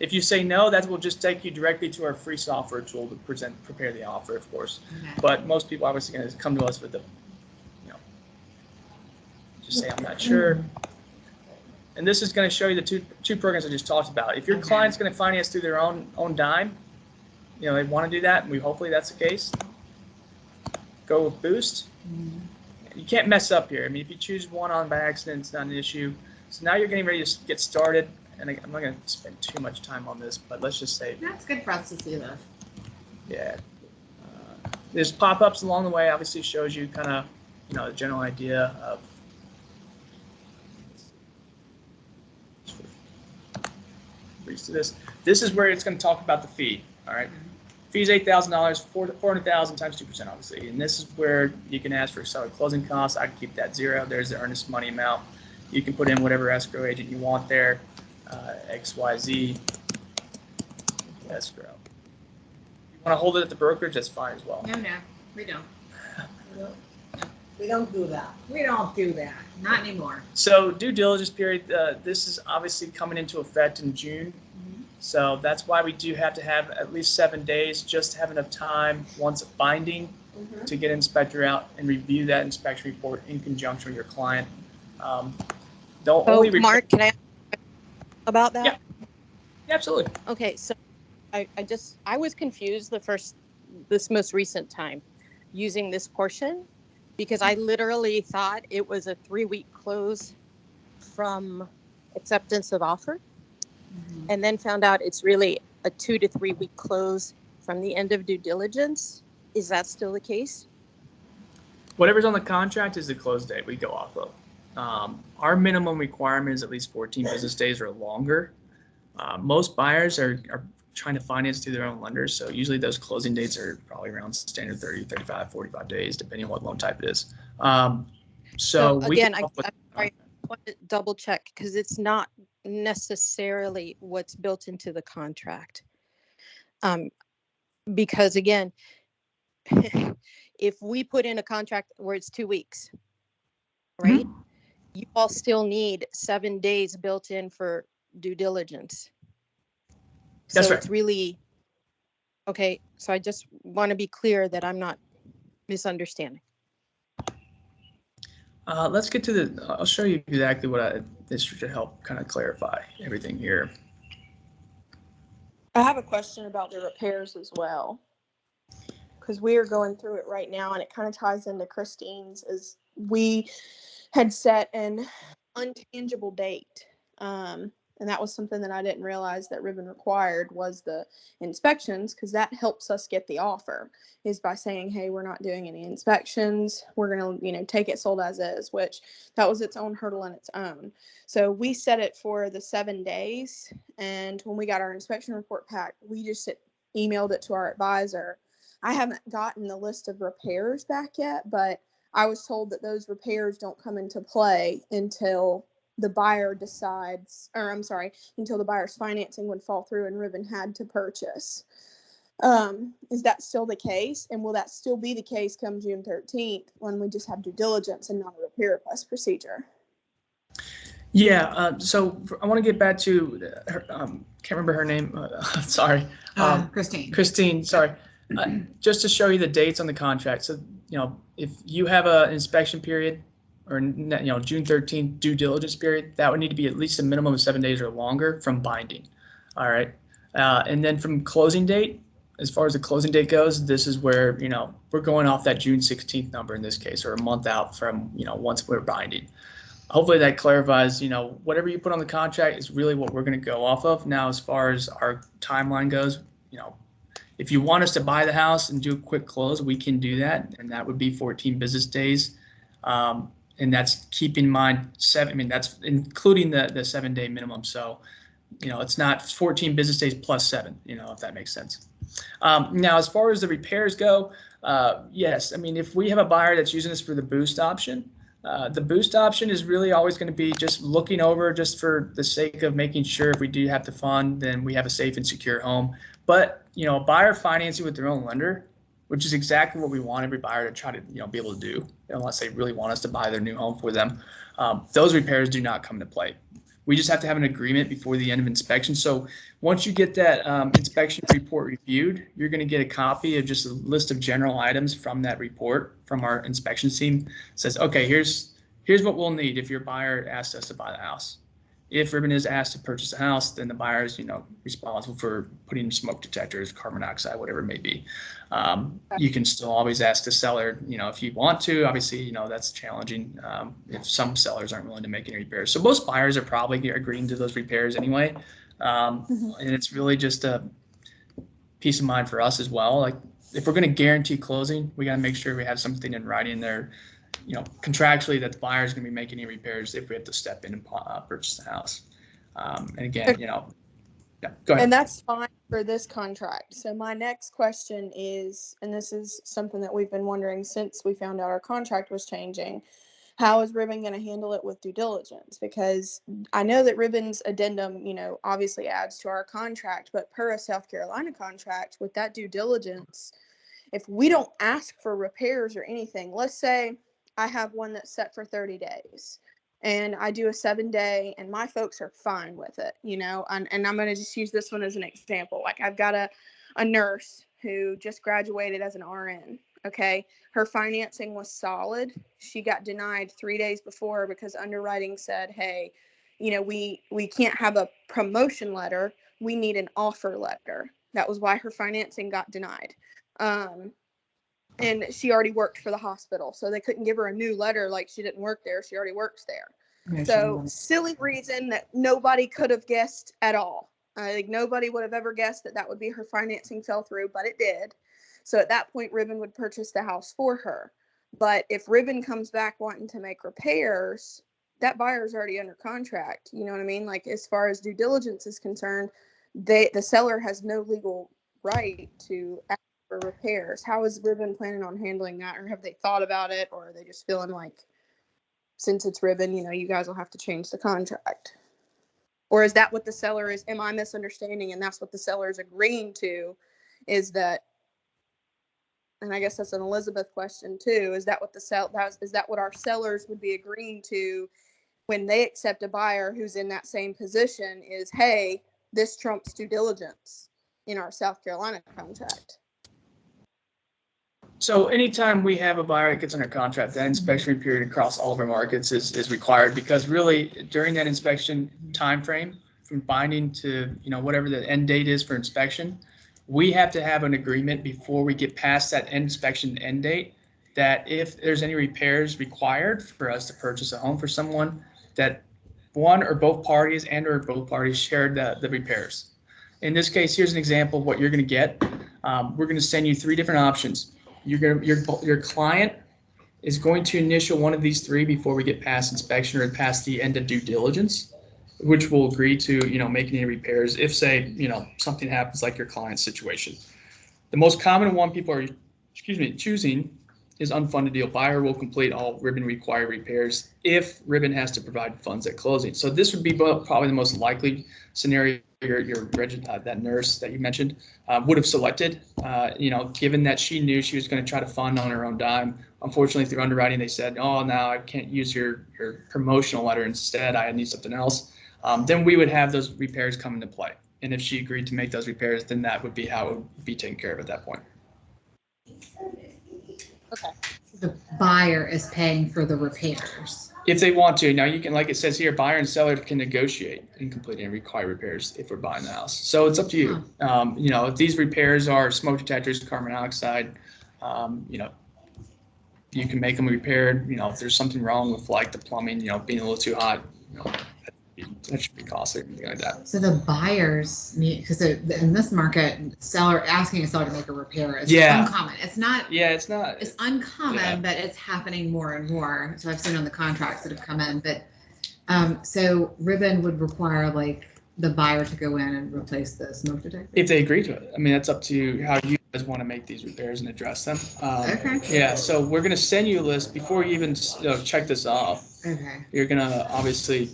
If you say no, that will just take you directly to our free software tool to prepare the offer, of course. Okay. But most people obviously going to come to us with the, just say, I'm not sure. And this is going to show you the two programs I just talked about. If your client's going to finance through their own dime, they want to do that, and hopefully that's the case. Go with Boost. You can't mess up here. I mean, if you choose one on by accident, it's not an issue. So now you're getting ready to get started. And I'm not going to spend too much time on this, but let's just say. That's good for us to see this. Yeah. There's pop-ups along the way. Obviously shows you kind of, the general idea of. To this. This is where it's going to talk about the fee. All right. Fee is $8,000, $400,000 times 2%, obviously. And this is where you can ask for accelerated closing costs. I can keep that zero. There's the earnest money amount. You can put in whatever escrow agent you want there. XYZ escrow. You want to hold it at the brokerage, that's fine as well. No, we don't. We don't do that. We don't do that. Not anymore. So due diligence period, this is obviously coming into effect in June. So that's why we do have to have at least 7 days just to have enough time once binding to get an inspector out and review that inspection report in conjunction with your client. Mark, can I ask about that? Yeah, absolutely. Okay, so I was confused this most recent time using this portion because I literally thought it was a 3-week close from acceptance of offer, and then found out it's really a 2 to 3 week close from the end of due diligence. Is that still the case? Whatever's on the contract is the close date we go off of. Our minimum requirement is at least 14 business days or longer. Most buyers are trying to finance through their own lenders, so usually those closing dates are probably around standard 30, 35, 45 days, depending on what loan type it is. So again, I want to double check because it's not necessarily what's built into the contract. Because again, if we put in a contract where it's 2 weeks, right? You all still need 7 days built in for due diligence. That's so right. It's really, okay, so I just want to be clear that I'm not misunderstanding. Let's get to I'll show you exactly what this should help kind of clarify everything here. I have a question about the repairs as well, because we are going through it right now, and it kind of ties into Christine's. As we had set an untangible date, and that was something that I didn't realize that Ribbon required was the inspections, because that helps us get the offer, is by saying, hey, we're not doing any inspections. We're going to, take it sold as is, which that was its own hurdle in its own. So we set it for the 7 days. And when we got our inspection report back, we just emailed it to our advisor. I haven't gotten the list of repairs back yet, but I was told that those repairs don't come into play until the buyer decides, or I'm sorry, until the buyer's financing would fall through and Ribbon had to purchase. Is that still the case? And will that still be the case come June 13th when we just have due diligence and not a repair request procedure? Yeah, so I want to get back to her, can't remember her name. Sorry. Christine. Christine, sorry. Just to show you the dates on the contract. So, if you have an inspection period or, June 13th due diligence period, that would need to be at least a minimum of 7 days or longer from binding. All right. And then from closing date, as far as the closing date goes, this is where, we're going off that June 16th number in this case, or a month out from, once we're binding. Hopefully that clarifies, whatever you put on the contract is really what we're going to go off of. Now, as far as our timeline goes, if you want us to buy the house and do a quick close, we can do that. And that would be 14 business days. And that's keep in mind that's including the 7-day minimum. So, it's not 14 business days plus 7, if that makes sense. Now, as far as the repairs go, yes. If we have a buyer that's using this for the boost option, the boost option is really always going to be just looking over just for the sake of making sure if we do have to fund, then we have a safe and secure home. But, a buyer financing with their own lender, which is exactly what we want every buyer to try to, be able to do, unless they really want us to buy their new home for them. Those repairs do not come into play. We just have to have an agreement before the end of inspection. So once you get that inspection report reviewed, you're going to get a copy of just a list of general items from that report from our inspection team. It says, okay, here's what we'll need if your buyer asks us to buy the house. If Ribbon is asked to purchase a house, then the buyer is, responsible for putting smoke detectors, carbon dioxide, whatever it may be. You can still always ask the seller, if you want to. Obviously, that's challenging if some sellers aren't willing to make any repairs. So most buyers are probably agreeing to those repairs anyway. And it's really just a peace of mind for us as well. Like if we're going to guarantee closing, we got to make sure we have something in writing there, contractually that the buyer is going to be making any repairs if we have to step in and purchase the house. And again, yeah, go ahead. And that's fine for this contract. So my next question is, and this is something that we've been wondering since we found out our contract was changing, how is Ribbon going to handle it with due diligence? Because I know that Ribbon's addendum, obviously adds to our contract, but per a South Carolina contract with that due diligence, if we don't ask for repairs or anything, let's say I have one that's set for 30 days and I do a 7-day and my folks are fine with it, and I'm going to just use this one as an example. Like I've got a nurse who just graduated as an RN. Okay. Her financing was solid. She got denied 3 days before because underwriting said, hey, we can't have a promotion letter. We need an offer letter. That was why her financing got denied. And she already worked for the hospital, so they couldn't give her a new letter like she didn't work there. She already works there. Yeah, so silly reason that nobody could have guessed at all. Like nobody would have ever guessed that would be her financing fell through, but it did. So at that point, Ribbon would purchase the house for her. But if Ribbon comes back wanting to make repairs, that buyer's already under contract. You know what I mean? Like as far as due diligence is concerned, the seller has no legal right to ask for repairs. How is Ribbon planning on handling that? Or have they thought about it? Or are they just feeling like, since it's Ribbon, you guys will have to change the contract? Or is that what the seller is? Am I misunderstanding? And that's what the seller is agreeing to, is that, and I guess that's an Elizabeth question too, is that what is that what our sellers would be agreeing to when they accept a buyer who's in that same position, is, hey, this trumps due diligence in our South Carolina contract? So anytime we have a buyer that gets under contract, that inspection period across all of our markets is required, because really during that inspection time frame, from binding to whatever the end date is for inspection, we have to have an agreement before we get past that inspection end date that if there's any repairs required for us to purchase a home for someone, that one or both parties shared the repairs. In this case, here's an example of what you're going to get. We're going to send you 3 different options. Your client is going to initial one of these 3 before we get past inspection or past the end of due diligence, which will agree to making any repairs if, say, something happens like your client's situation. The most common one people are choosing is unfunded deal. Buyer will complete all Ribbon required repairs if Ribbon has to provide funds at closing. So this would be probably the most likely scenario that nurse that you mentioned would have selected, given that she knew she was going to try to fund on her own dime. Unfortunately, through underwriting, they said, oh, no, I can't use your promotional letter. Instead, I need something else. Then we would have those repairs come into play. And if she agreed to make those repairs, then that would be how it would be taken care of at that point. Okay. The buyer is paying for the repairs. If they want to. Now you can, like it says here, buyer and seller can negotiate and complete any required repairs if we're buying the house. So it's up to you. If these repairs are smoke detectors, carbon dioxide, you can make them repaired. If there's something wrong with like the plumbing, being a little too hot, that should be costly or anything like that. So the buyers need, because in this market, asking a seller to make a repair is uncommon. It's not. Yeah, it's not. It's uncommon, but it's happening more and more. So I've seen on the contracts that have come in. But so Ribbon would require like the buyer to go in and replace the smoke detector if they agree to it. I mean, that's up to you how you guys want to make these repairs and address them. Okay. Yeah. So we're gonna send you a list before you even check this off. Okay. You're gonna obviously,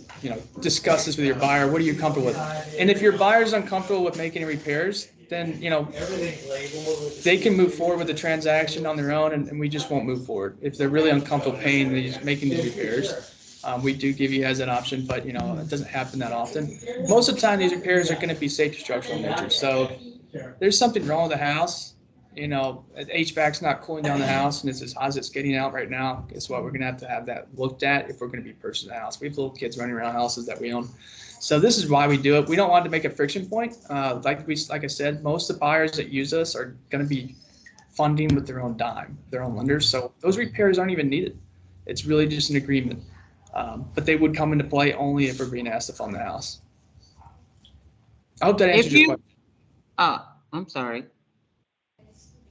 discuss this with your buyer. What are you comfortable with? And if your buyer is uncomfortable with making repairs, then, they can move forward with the transaction on their own, and we just won't move forward. If they're really uncomfortable paying making these repairs, we do give you guys that option, but, it doesn't happen that often. Most of the time, these repairs are going to be safety structural in nature. So if there's something wrong with the house, HVAC's not cooling down the house, and it's as hot as it's getting out right now. Guess what? We're going to have that looked at if we're going to be purchasing the house. We have little kids running around houses that we own. So this is why we do it. We don't want to make a friction point. Like I said, most of the buyers that use us are going to be funding with their own dime, their own lenders. So those repairs aren't even needed. It's really just an agreement. But they would come into play only if we're being asked to fund the house. I hope that answers your question. I'm sorry.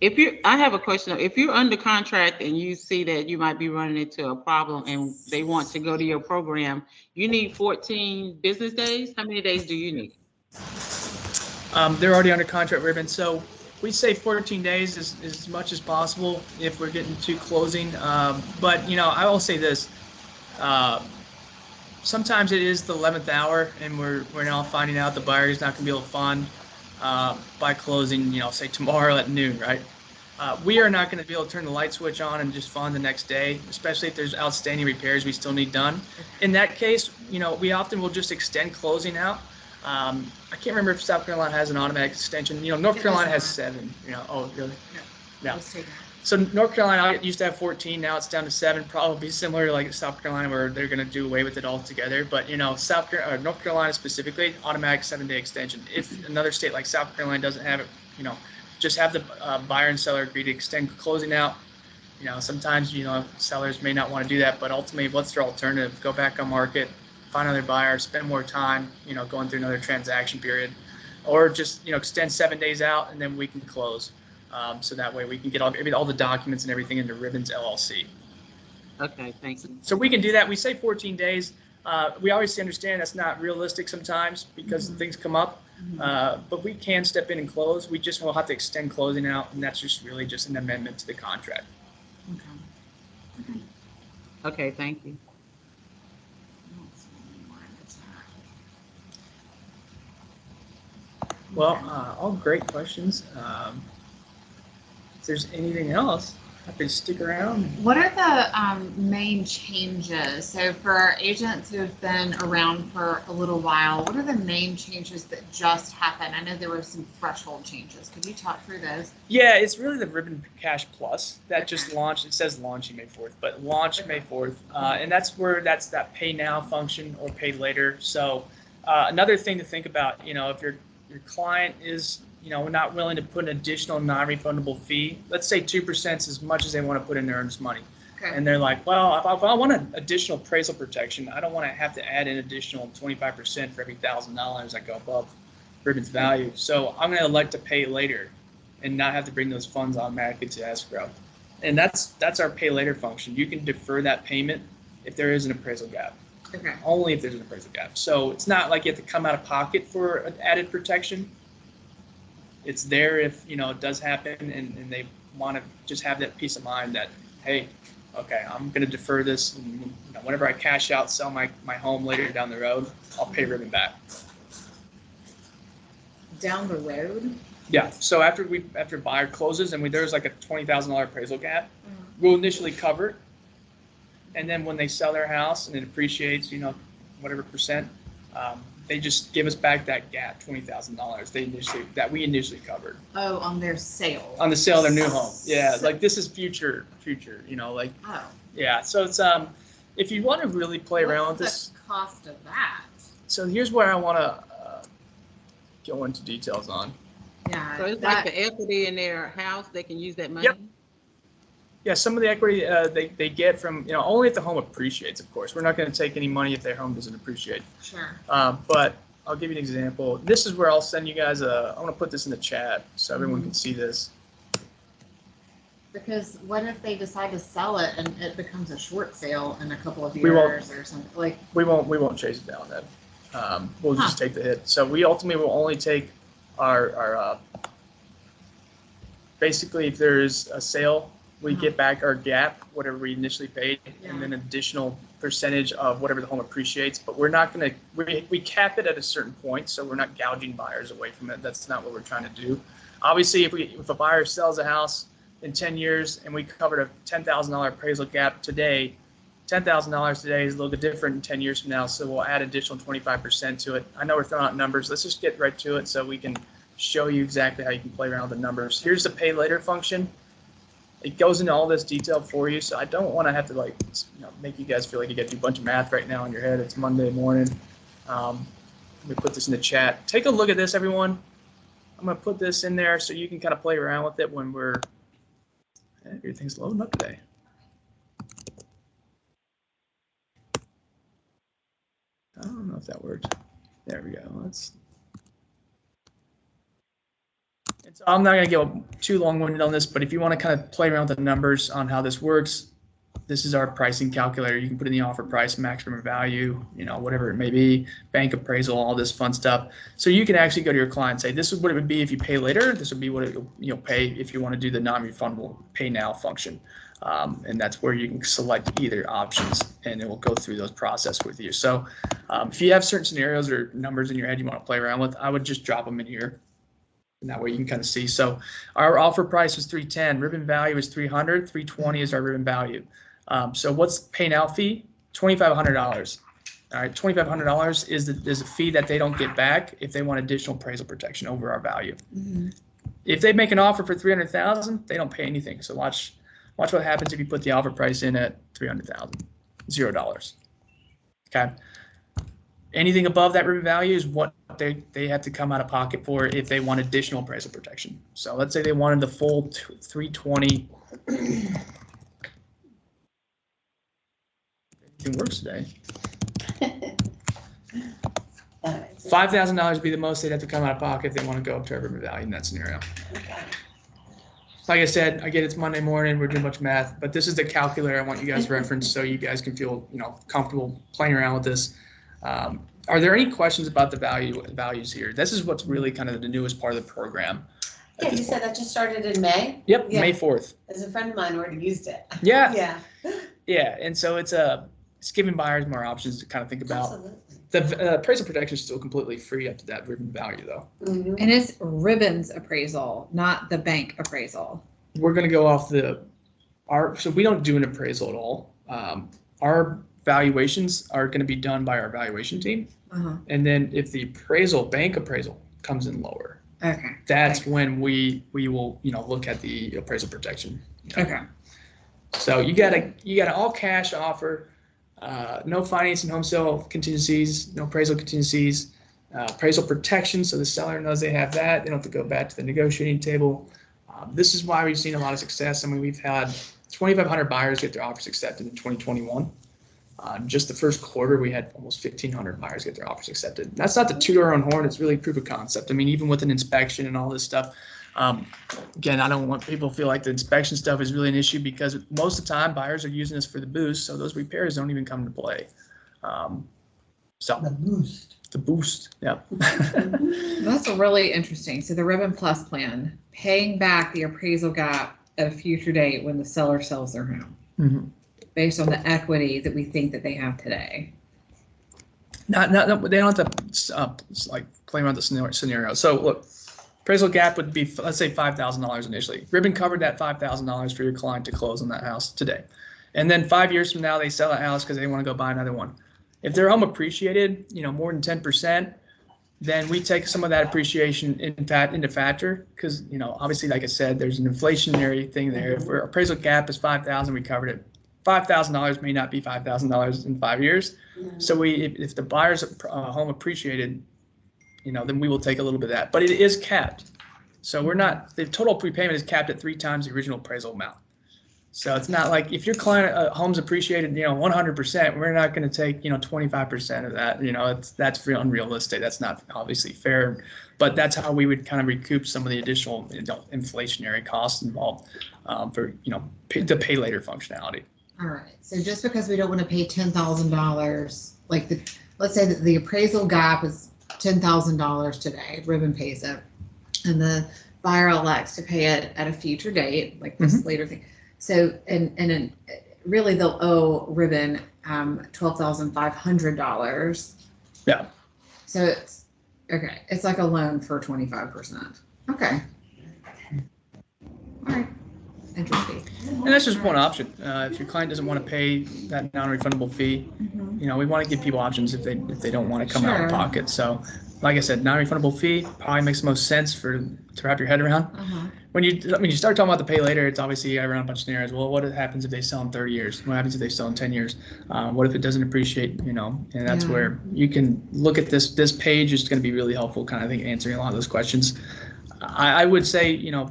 I have a question. If you're under contract and you see that you might be running into a problem and they want to go to your program, you need 14 business days? How many days do you need? They're already under contract, Ribbon. So we say 14 days as much as possible if we're getting to closing. But, I will say this. Sometimes it is the 11th hour, and we're now finding out the buyer is not going to be able to fund by closing, say tomorrow at noon, right? We are not going to be able to turn the light switch on and just fund the next day, especially if there's outstanding repairs we still need done. In that case, we often will just extend closing out. I can't remember if South Carolina has an automatic extension. North Carolina has 7. Oh, really? No. So North Carolina used to have 14. Now it's down to 7. Probably similar to like South Carolina, where they're going to do away with it altogether. But North Carolina specifically, automatic 7-day extension. If another state like South Carolina doesn't have it, just have the buyer and seller agree to extend closing out. Sometimes sellers may not want to do that, but ultimately, what's their alternative? Go back on market, find another buyer, spend more time, going through another transaction period, or just extend 7 days out and then we can close. So that way we can get all the documents and everything into Ribbons LLC. Okay, thank you. So we can do that. We say 14 days. We obviously understand that's not realistic sometimes because things come up. But we can step in and close. We just will have to extend closing out, and that's just really just an amendment to the contract. Okay, thank you. Well, all great questions. If there's anything else, happy to stick around. What are the main changes? So for our agents who have been around for a little while, what are the main changes that just happened? I know there were some threshold changes. Could you talk through those? Yeah, it's really the Ribbon Cash Plus that just launched. It says launching May 4th, but launch May 4th. And that's that pay now function or pay later. So another thing to think about, if your client is not willing to put an additional non-refundable fee. Let's say 2% is as much as they want to put in their earnest money. Okay. And they're like, well, if I want an additional appraisal protection, I don't want to have to add an additional 25% for every $1,000 I go above Ribbon's value. So I'm going to elect to pay later and not have to bring those funds automatically to escrow. And that's our pay later function. You can defer that payment if there is an appraisal gap. Okay. Only if there's an appraisal gap. So it's not like you have to come out of pocket for an added protection. It's there if, it does happen and they want to just have that peace of mind that, hey, okay, I'm going to defer this. And, whenever I cash out, sell my home later down the road, I'll pay Ribbon back. Down the road? Yeah. So after buyer closes and there's like a $20,000 appraisal gap, we'll initially cover it. And then when they sell their house and it appreciates, whatever percent, they just give us back that gap, $20,000 that we initially covered. Oh, on their sale. On the sale of their new home. Yeah, like this is future, like. Oh. Yeah, so it's if you want to really play around with this. What's the cost of that? So here's where I want to go into details on. Yeah. So it's like the equity in their house, they can use that money. Yep. Yeah, some of the equity they get from, only if the home appreciates, of course. We're not going to take any money if their home doesn't appreciate. Sure. But I'll give you an example. This is where I'll send you guys I want to put this in the chat so everyone can see this. Because what if they decide to sell it and it becomes a short sale in a couple of years or something? Like we won't chase it down then. We'll just take the hit. So we ultimately will only take our basically if there is a sale We get back our gap, whatever we initially paid, Yeah. and then additional percentage of whatever the home appreciates. But we're not going to, we cap it at a certain point, so we're not gouging buyers away from it. That's not what we're trying to do. Obviously, if a buyer sells a house in 10 years and we covered a $10,000 appraisal gap today, $10,000 today is a little bit different in 10 years from now, so we'll add additional 25% to it. I know we're throwing out numbers. Let's just get right to it so we can show you exactly how you can play around with the numbers. Here's the pay later function. It goes into all this detail for you, so I don't want to have to make you guys feel like you got to do a bunch of math right now in your head. It's Monday morning. Let me put this in the chat. Take a look at this, everyone. I'm going to put this in there so you can kind of play around with it when everything's loading up today. I don't know if that worked. There we go. So I'm not going to go too long-winded on this, but if you want to kind of play around with the numbers on how this works, this is our pricing calculator. You can put in the offer price, maximum value, whatever it may be, bank appraisal, all this fun stuff. So you can actually go to your client and say, this is what it would be if you pay later. This would be what you'll pay if you want to do the non-refundable pay now function. And that's where you can select either options, and it will go through those process with you. So if you have certain scenarios or numbers in your head you want to play around with, I would just drop them in here. And that way you can kind of see. So our offer price was $310. Ribbon value is $300. $320 is our ribbon value. So what's pay now fee? $2,500. All right, $2,500 is a fee that they don't get back if they want additional appraisal protection over our value. Mm-hmm. If they make an offer for $300,000, they don't pay anything. So watch what happens if you put the offer price in at $300,000, $0. Okay. Anything above that ribbon value is what they have to come out of pocket for if they want additional appraisal protection. So let's say they wanted the full 320. It works today. $5,000 would be the most they'd have to come out of pocket if they want to go up to our ribbon value in that scenario. Okay. Like I said, I get it's Monday morning, we're doing much math, but this is the calculator I want you guys to reference so you guys can feel comfortable playing around with this. Are there any questions about the values here? This is what's really kind of the newest part of the program. Yeah, you said that just started in May? Yep, Yeah. May 4th. As a friend of mine already used it. Yeah. Yeah. Yeah, and so it's giving buyers more options to kind of think about. Absolutely. The appraisal protection is still completely free up to that ribbon value, though. Mm-hmm. And it's Ribbon's appraisal, not the bank appraisal. We're going to go off so we don't do an appraisal at all. Our valuations are going to be done by our valuation team. Uh-huh. And then if the bank appraisal comes in lower, okay, that's when we will, look at the appraisal protection. Okay. So you got an all cash offer, no financing, home sale contingencies, no appraisal contingencies, appraisal protection. So the seller knows they have that. They don't have to go back to the negotiating table. This is why we've seen a lot of success. I mean, we've had 2,500 buyers get their offers accepted in 2021. Just the first quarter, we had almost 1,500 buyers get their offers accepted. That's not to toot our own horn. It's really proof of concept. I mean, even with an inspection and all this stuff, again, I don't want people to feel like the inspection stuff is really an issue because most of the time buyers are using this for the boost. So those repairs don't even come into play. The boost. Yeah. That's really interesting. So the Ribbon Plus plan, paying back the appraisal gap at a future date when the seller sells their home. Mm-hmm. Based on the equity that we think that they have today. No, they don't have to play around the scenario. So look, appraisal gap would be, let's say $5,000 initially. Ribbon covered that $5,000 for your client to close on that house today. And then 5 years from now, they sell that house because they want to go buy another one. If their home appreciated, more than 10%, then we take some of that appreciation into factor because, obviously, like I said, there's an inflationary thing there. If our appraisal gap is $5,000, we covered it. $5,000 may not be $5,000 in 5 years. Mm-hmm. So if the buyer's home appreciated, then we will take a little bit of that. But it is capped. So the total prepayment is capped at 3 times the original appraisal amount. So it's not like if your client home's appreciated, 100%, we're not going to take, 25% of that. That's unrealistic. That's not obviously fair. But that's how we would kind of recoup some of the additional inflationary costs involved for, the pay later functionality. All right. So just because we don't want to pay $10,000, let's say that the appraisal gap is $10,000 today, Ribbon pays it, and the buyer elects to pay it at a future date, like this later thing. So, and really they'll owe Ribbon $12,500. Yeah. So it's okay. It's like a loan for 25%. Okay. All right. Interesting. And that's just one option. If your client doesn't want to pay that non-refundable fee, Mhm. you know, we want to give people options if they don't want to come out of Sure. pocket. So, like I said, non-refundable fee probably makes the most sense to wrap your head around. Uh-huh. When you start talking about the pay later, it's obviously you got to run a bunch of scenarios. Well, what happens if they sell in 30 years? What happens if they sell in 10 years? What if it doesn't appreciate? You know, and that's Yeah. where you can look at this. This page is going to be really helpful, kind of, I think, answering a lot of those questions. I would say, you know,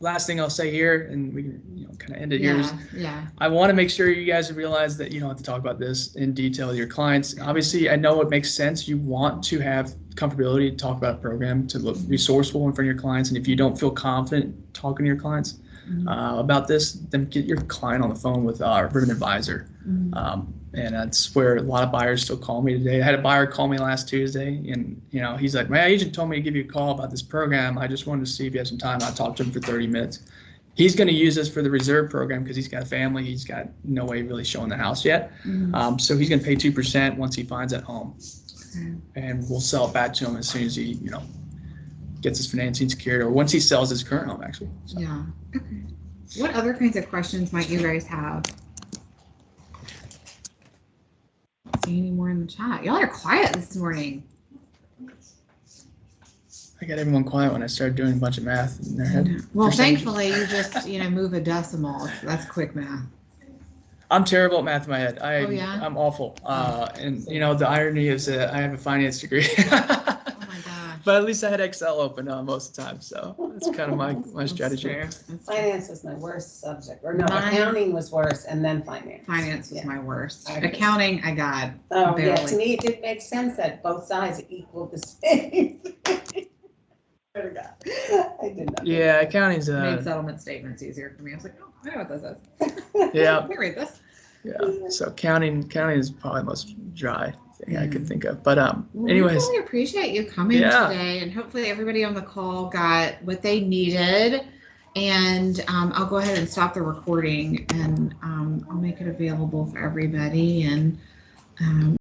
last thing I'll say here, and we can, you know, kind of end it here, is Yeah. I want to make sure you guys realize that you don't have to talk about this in detail with your clients. Obviously, I know it makes sense. You want to have comfortability to talk about a program, to look resourceful in front of your clients. And if you don't feel confident talking to your clients about this, then get your client on the phone with our Ribbon advisor. And that's where a lot of buyers still call me today. I had a buyer call me last Tuesday, and you know, he's like, my agent told me to give you a call about this program. I just wanted to see if you had some time. I talked to him for 30 minutes. He's going to use this for the reserve program because he's got a family. He's got no way really showing the house yet. So he's going to pay 2% once he finds that home. And we'll sell it back to him as soon as he, you know, gets his financing secured, or once he sells his current home, actually. So. Yeah. Okay. What other kinds of questions might you guys have? See any more in the chat? Y'all are quiet this morning. I got everyone quiet when I started doing a bunch of math in their head. Well, Percentages. thankfully you just, move a decimal. That's quick math. I'm terrible at math in my head. Oh, yeah? I'm awful. And you know, the irony is that I have a finance degree. Oh my gosh. But at least I had Excel open most of the time, so that's kind of my That's strategy. fair. That's fair. Finance was my worst subject, or no, Mine- accounting was worse, and then finance. Finance was Yeah. my worst. Okay. Accounting, I got. Oh, yeah, barely. to me, it didn't make sense that both sides equaled the same. Swear to God. I did not. Yeah, accounting's Made settlement statements easier for me. I was like, oh, I know what this is. yeah, Let me read this. yeah. So counting is probably the most dry thing I could think of. But Well, anyways, we really appreciate you coming Yeah. today, and hopefully everybody on the call got what they needed. And I'll go ahead and stop the recording, and I'll make it available for everybody. And